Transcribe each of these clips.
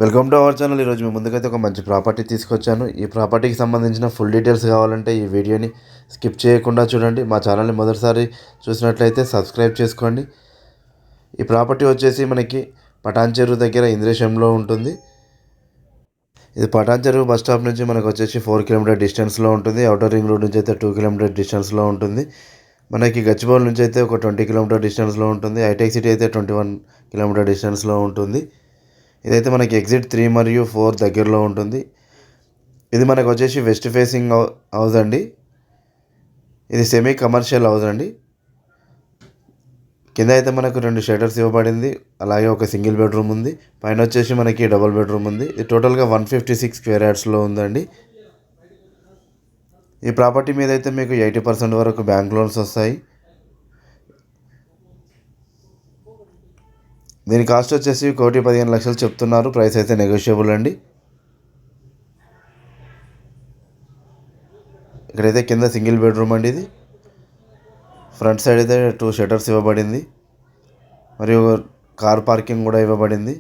Welcome to our channel. ఈరోజు మీ ముందుకైతే ఒక మంచి ప్రాపర్టీ తీసుకొచ్చాను. ఈ ప్రాపర్టీకి సంబంధించిన ఫుల్ డీటెయిల్స్ కావాలంటే ఈ వీడియోని స్కిప్ చేయకుండా చూడండి. మా ఛానల్ని మొదటిసారి చూసినట్లయితే సబ్స్క్రైబ్ చేసుకోండి. ఈ ప్రాపర్టీ వచ్చేసి మనకి పటాన్ చెరువు దగ్గర ఇంద్రేశంలో ఉంటుంది. ఇది పటాన్ చెరువు బస్ స్టాప్ నుంచి మనకు వచ్చేసి 4 కిలోమీటర్ డిస్టెన్స్లో ఉంటుంది. అవుటర్ రింగ్ రోడ్ నుంచి అయితే 2 కిలోమీటర్ డిస్టెన్స్లో ఉంటుంది. మనకి గచ్చిబౌలి నుంచి అయితే ఒక 20 కిలోమీటర్ డిస్టెన్స్లో ఉంటుంది. హైటెక్ సిటీ అయితే 21 కిలోమీటర్ డిస్టెన్స్లో ఉంటుంది. ఇదైతే మనకి ఎగ్జిట్ 3 మరియు 4 దగ్గరలో ఉంటుంది. ఇది మనకు వచ్చేసి వెస్ట్ ఫేసింగ్ హౌస్ అండి. ఇది సెమీ కమర్షియల్ హౌస్ అండి. కింద అయితే మనకు 2 షటర్స్ ఇవ్వబడింది. అలాగే ఒక సింగిల్ బెడ్రూమ్ ఉంది. పైన వచ్చేసి మనకి డబుల్ బెడ్రూమ్ ఉంది. ఇది టోటల్గా 156 స్క్వేర్ యార్డ్స్లో ఉందండి. ఈ ప్రాపర్టీ మీద అయితే మీకు 80% వరకు బ్యాంక్ లోన్స్ వస్తాయి. దీని కాస్ట్ వచ్చేసి 1,15,00,000 చెప్తున్నారు. ప్రైస్ అయితే నెగోషియబుల్ అండి. ఇక్కడైతే కింద సింగిల్ బెడ్రూమ్ అండి. ఇది ఫ్రంట్ సైడ్ అయితే 2 షటర్స్ ఇవ్వబడింది మరియు కార్ పార్కింగ్ కూడా ఇవ్వబడింది.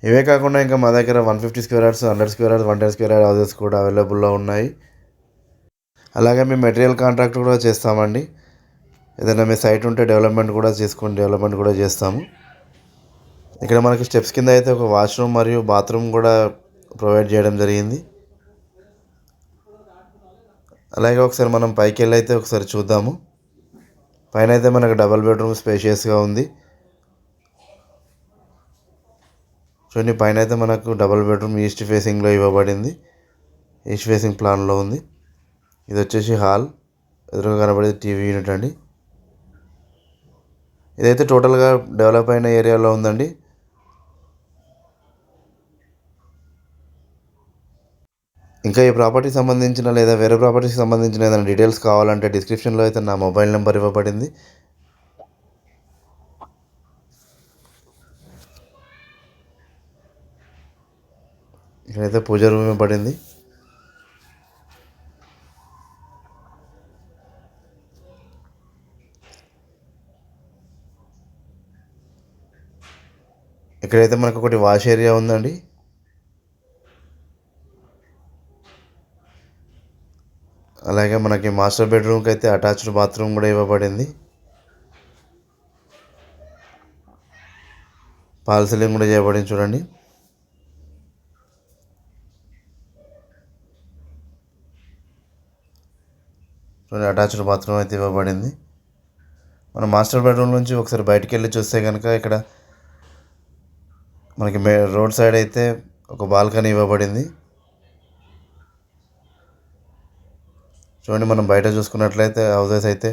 ఇవే కాకుండా ఇంకా మా దగ్గర 150 square yards, 100 square yards, 110 square yard houses కూడా అవైలబుల్లో ఉన్నాయి. అలాగే మేము మెటీరియల్ కాంట్రాక్ట్ కూడా చేస్తామండి. ఏదైనా మీ సైట్ ఉంటే డెవలప్మెంట్ కూడా చేస్తాము. ఇక్కడ మనకి స్టెప్స్ కింద అయితే ఒక వాష్రూమ్ మరియు బాత్రూమ్ కూడా ప్రొవైడ్ చేయడం జరిగింది. అలాగే ఒకసారి మనం పైకి వెళ్ళి అయితే ఒకసారి చూద్దాము. పైన అయితే మనకు డబల్ బెడ్రూమ్ స్పేషియస్గా ఉంది. చూడండి, పైన అయితే మనకు డబల్ బెడ్రూమ్ ఈస్ట్ ఫేసింగ్లో ఇవ్వబడింది. ఈస్ట్ ఫేసింగ్ ప్లాన్లో ఉంది. ఇది వచ్చేసి హాల్, ఎదురుగా కనబడేది టీవీ యూనిట్ అండి. ఇదైతే టోటల్గా డెవలప్ అయిన ఏరియాలో ఉందండి. ఇంకా ఈ ప్రాపర్టీకి సంబంధించిన లేదా వేరే ప్రాపర్టీకి సంబంధించిన ఏదైనా డీటెయిల్స్ కావాలంటే డిస్క్రిప్షన్లో అయితే నా మొబైల్ నెంబర్ ఇవ్వబడింది. ఇక్కడైతే పూజ రూమ్ ఇవ్వబడింది. ఇక్కడైతే మనకు ఒకటి వాష్ ఏరియా ఉందండి. అలాగే మనకి మాస్టర్ బెడ్రూమ్కి అయితే అటాచ్డ్ బాత్రూమ్ కూడా ఇవ్వబడింది. ఫాల్ సీలింగ్ కూడా చేయబడింది. చూడండి, అటాచ్డ్ బాత్రూమ్ అయితే ఇవ్వబడింది. మన మాస్టర్ బెడ్రూమ్ నుంచి ఒకసారి బయటికి వెళ్ళి చూస్తే కనుక ఇక్కడ మనకి రోడ్ సైడ్ అయితే ఒక బాల్కనీ ఇవ్వబడింది. చూడండి, మనం బయట చూసుకున్నట్లయితే హౌసెస్ అయితే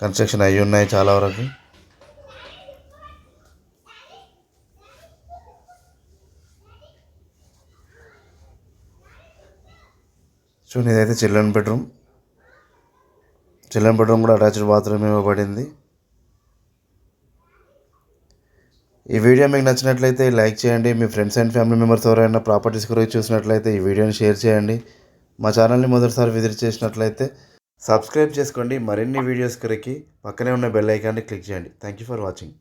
కన్స్ట్రక్షన్ అయ్యి ఉన్నాయి చాలా వరకు. చూడండి, ఇదైతే చిల్డ్రన్ బెడ్రూమ్ కూడా అటాచ్డ్ బాత్రూమ్ ఇవ్వబడింది. ఈ వీడియో మీకు నచ్చినట్లయితే లైక్ చేయండి. మీ ఫ్రెండ్స్ అండ్ ఫ్యామిలీ మెంబర్స్ ఎవరైనా ప్రాపర్టీస్ గురించి చూసినట్లయితే ఈ వీడియోని షేర్ చేయండి. మా ఛానల్ని మొదటిసారి విజిట్ చేసినట్లయితే సబ్స్క్రైబ్ చేసుకోండి. మరిన్ని వీడియోస్ కొరకు పక్కనే ఉన్న బెల్ ఐకాన్ని క్లిక్ చేయండి. Thank you for watching.